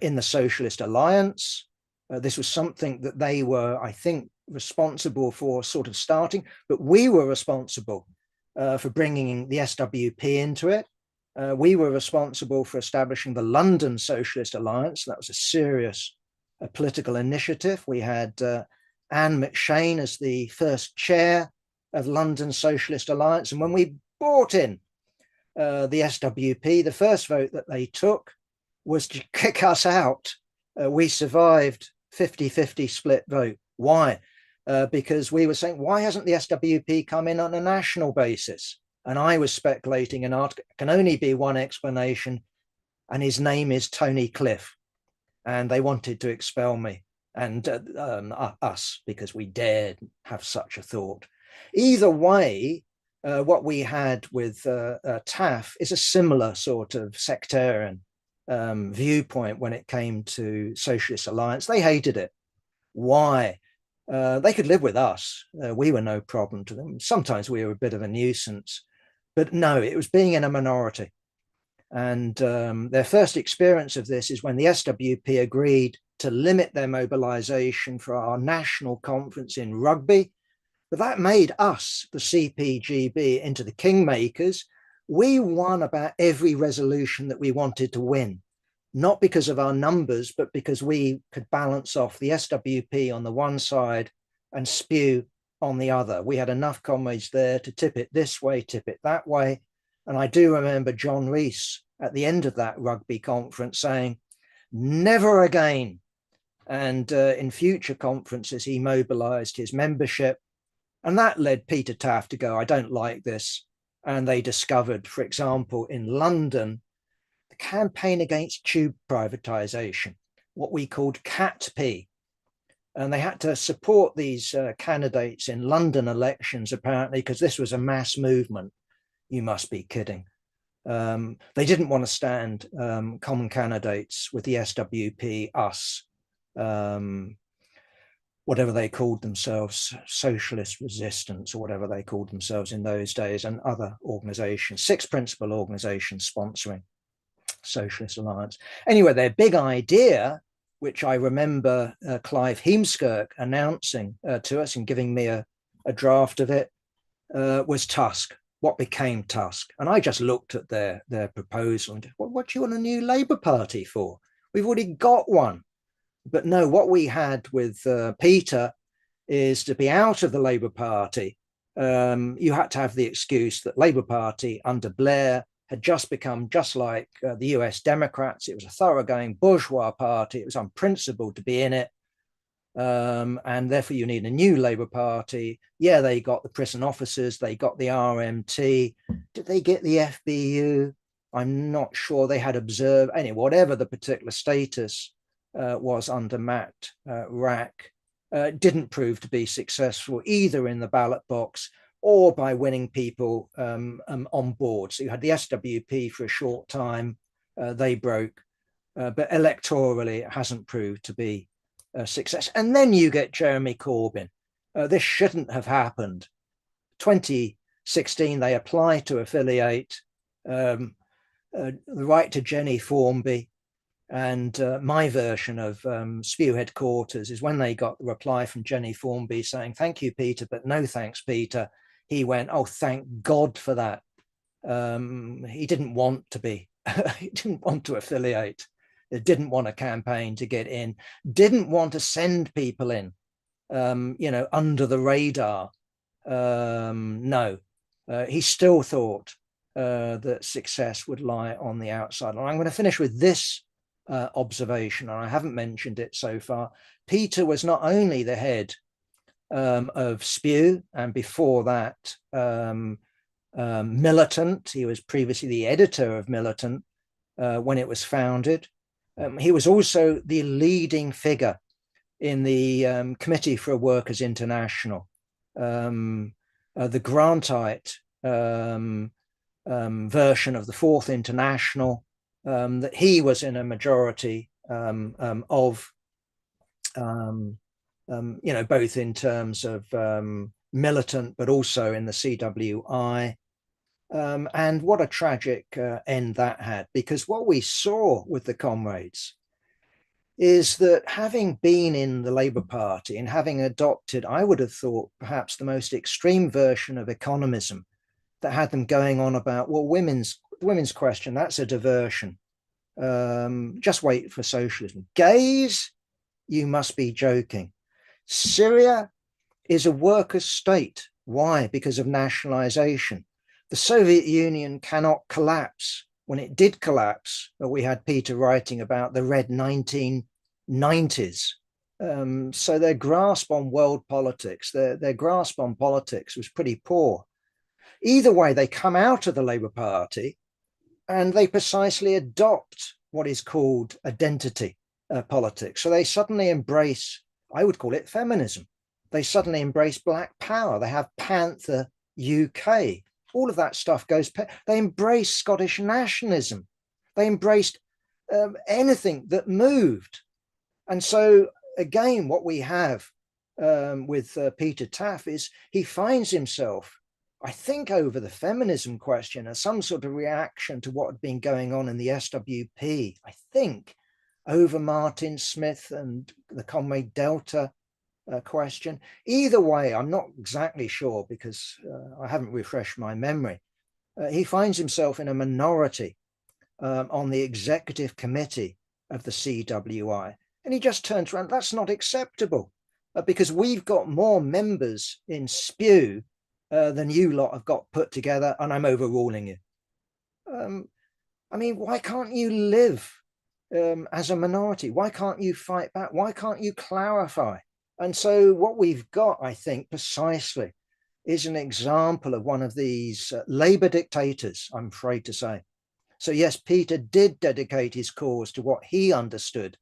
in the Socialist Alliance. This was something that they were, I think, responsible for sort of starting, but we were responsible for bringing the SWP into it. We were responsible for establishing the London Socialist Alliance. That was a serious political initiative. We had Anne McShane as the first chair of London Socialist Alliance. And when we brought in the SWP, the first vote that they took was to kick us out. We survived 50-50 split vote. Why? Because we were saying, why hasn't the SWP come in on a national basis? And I was speculating an article, can only be one explanation, and his name is Tony Cliff. And they wanted to expel me and us because we dared have such a thought. Either way, what we had with Taaffe is a similar sort of sectarian viewpoint when it came to Socialist Alliance. They hated it. Why? They could live with us. We were no problem to them. Sometimes we were a bit of a nuisance, but no, it was being in a minority. And their first experience of this is when the SWP agreed to limit their mobilization for our national conference in Rugby. But that made us, the CPGB, into the kingmakers. We won about every resolution that we wanted to win, not because of our numbers, but because we could balance off the SWP on the one side and Spew on the other. We had enough comrades there to tip it this way, tip it that way. And I do remember John Rees at the end of that Rugby conference saying, never again. And in future conferences, he mobilized his membership. And that led Peter Taaffe to go, I don't like this. And they discovered, for example, in London, the campaign against tube privatization, what we called CAT-P. And they had to support these candidates in London elections, apparently, because this was a mass movement. You must be kidding. They didn't want to stand common candidates with the SWP, us, whatever they called themselves, Socialist Resistance, or whatever they called themselves in those days, and other organizations, six principal organizations sponsoring Socialist Alliance. Anyway, their big idea, which I remember Clive Heemskirk announcing to us and giving me a draft of it, was Tusk. What became Tusk? And I just looked at their proposal and just, what do you want a new Labour Party for? We've already got one. But no, what we had with Peter is to be out of the Labour Party. You had to have the excuse that Labour Party under Blair had just become just like the US Democrats. It was a thoroughgoing bourgeois party. It was unprincipled to be in it. And therefore you need a new Labour Party. Yeah, they got the prison officers, they got the RMT. Did they get the FBU? I'm not sure. They had observed, anyway, whatever the particular status was under Matt Rack, didn't prove to be successful either in the ballot box or by winning people on board. So you had the SWP for a short time, they broke, but electorally it hasn't proved to be a success. And then you get Jeremy Corbyn. This shouldn't have happened. 2016, they apply to affiliate, the right to Jenny Formby. And my version of Spew headquarters is when they got the reply from Jenny Formby saying, "Thank you, Peter, but no thanks, Peter." He went, "Oh, thank God for that." He didn't want to be, he didn't want to affiliate, he didn't want a campaign to get in, didn't want to send people in, under the radar. No, he still thought that success would lie on the outside. And I'm going to finish with this observation, and I haven't mentioned it so far. Peter was not only the head of Spew, and before that, Militant. He was previously the editor of Militant when it was founded. He was also the leading figure in the Committee for a Workers' International, the Grantite version of the Fourth International, that he was in a majority of, both in terms of Militant, but also in the CWI. And what a tragic end that had, because what we saw with the comrades is that having been in the Labour Party and having adopted, I would have thought, perhaps the most extreme version of economism that had them going on about, well, women's question, that's a diversion. Just wait for socialism. Gays, you must be joking. Syria is a workers' state. Why? Because of nationalization. The Soviet Union cannot collapse. When it did collapse, we had Peter writing about the red 1990s. So their grasp on world politics, their grasp on politics was pretty poor. Either way, they come out of the Labour Party and they precisely adopt what is called identity politics. So they suddenly embrace, I would call it feminism. They suddenly embrace Black Power. They have Panther UK. All of that stuff goes. They embrace Scottish nationalism. They embraced anything that moved. And so, again, what we have with Peter Taaffe is he finds himself, I think, over the feminism question as some sort of reaction to what had been going on in the SWP. I think over Martin Smith and the Comrade Delta question. Either way, I'm not exactly sure because I haven't refreshed my memory. He finds himself in a minority on the executive committee of the CWI. And he just turns around, that's not acceptable because we've got more members in Spew than you lot have got put together, and I'm overruling you. I mean, why can't you live as a minority? Why can't you fight back? Why can't you clarify? And so what we've got, I think, precisely is an example of one of these Labour dictators, I'm afraid to say. So yes, Peter did dedicate his cause to what he understood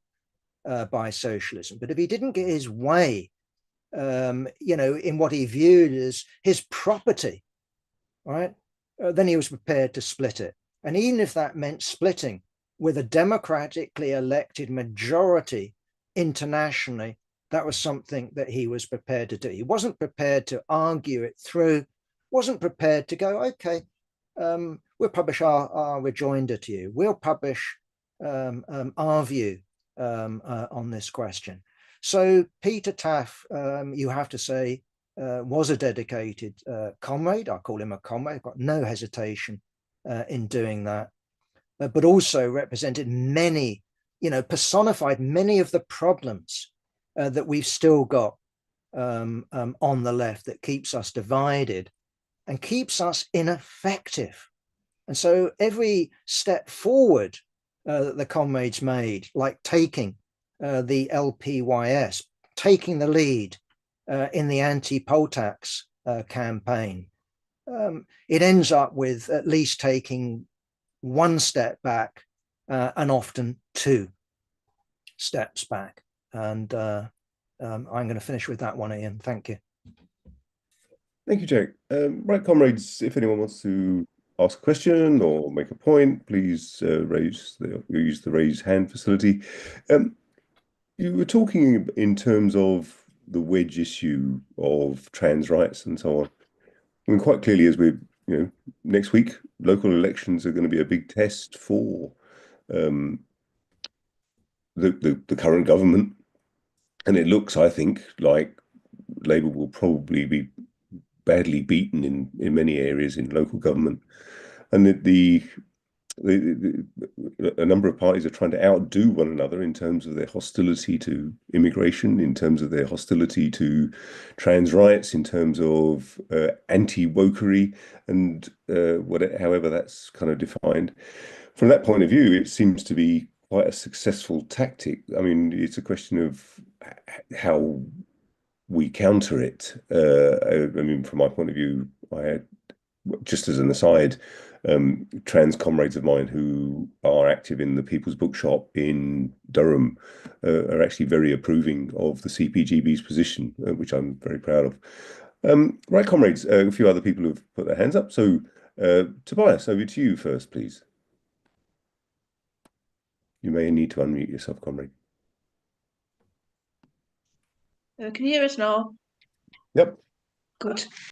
by socialism. But if he didn't get his way, in what he viewed as his property, right, then he was prepared to split it. And even if that meant splitting with a democratically elected majority internationally, that was something that he was prepared to do. He wasn't prepared to argue it through, wasn't prepared to go, okay, we'll publish our rejoinder to you. We'll publish our view on this question. So Peter Taaffe, you have to say, was a dedicated comrade. I call him a comrade. I've got no hesitation in doing that, but also represented many, personified many of the problems that we've still got on the left that keeps us divided and keeps us ineffective. And so every step forward that the comrades made, like taking the LPYS, taking the lead in the anti-poll tax campaign, it ends up with at least taking one step back and often two steps back. And I'm going to finish with that one, Ian. Thank you. Thank you, Jack. Right, comrades, if anyone wants to ask a question or make a point, please use the raise hand facility. You were talking in terms of the wedge issue of trans rights and so on. I mean, quite clearly, as next week, local elections are going to be a big test for um, the current government, and it looks, I think, like Labour will probably be badly beaten in many areas in local government, and a number of parties are trying to outdo one another in terms of their hostility to immigration, in terms of their hostility to trans rights, in terms of anti-wokery, and however that's kind of defined. From that point of view, it seems to be quite a successful tactic. I mean, it's a question of how we counter it. I mean, from my point of view, just as an aside, trans comrades of mine who are active in the People's Bookshop in Durham are actually very approving of the CPGB's position, which I'm very proud of. Right, comrades, a few other people have put their hands up. So, Tobias, over to you first, please. You may need to unmute yourself, comrade. Can you hear us now? Yep. Good.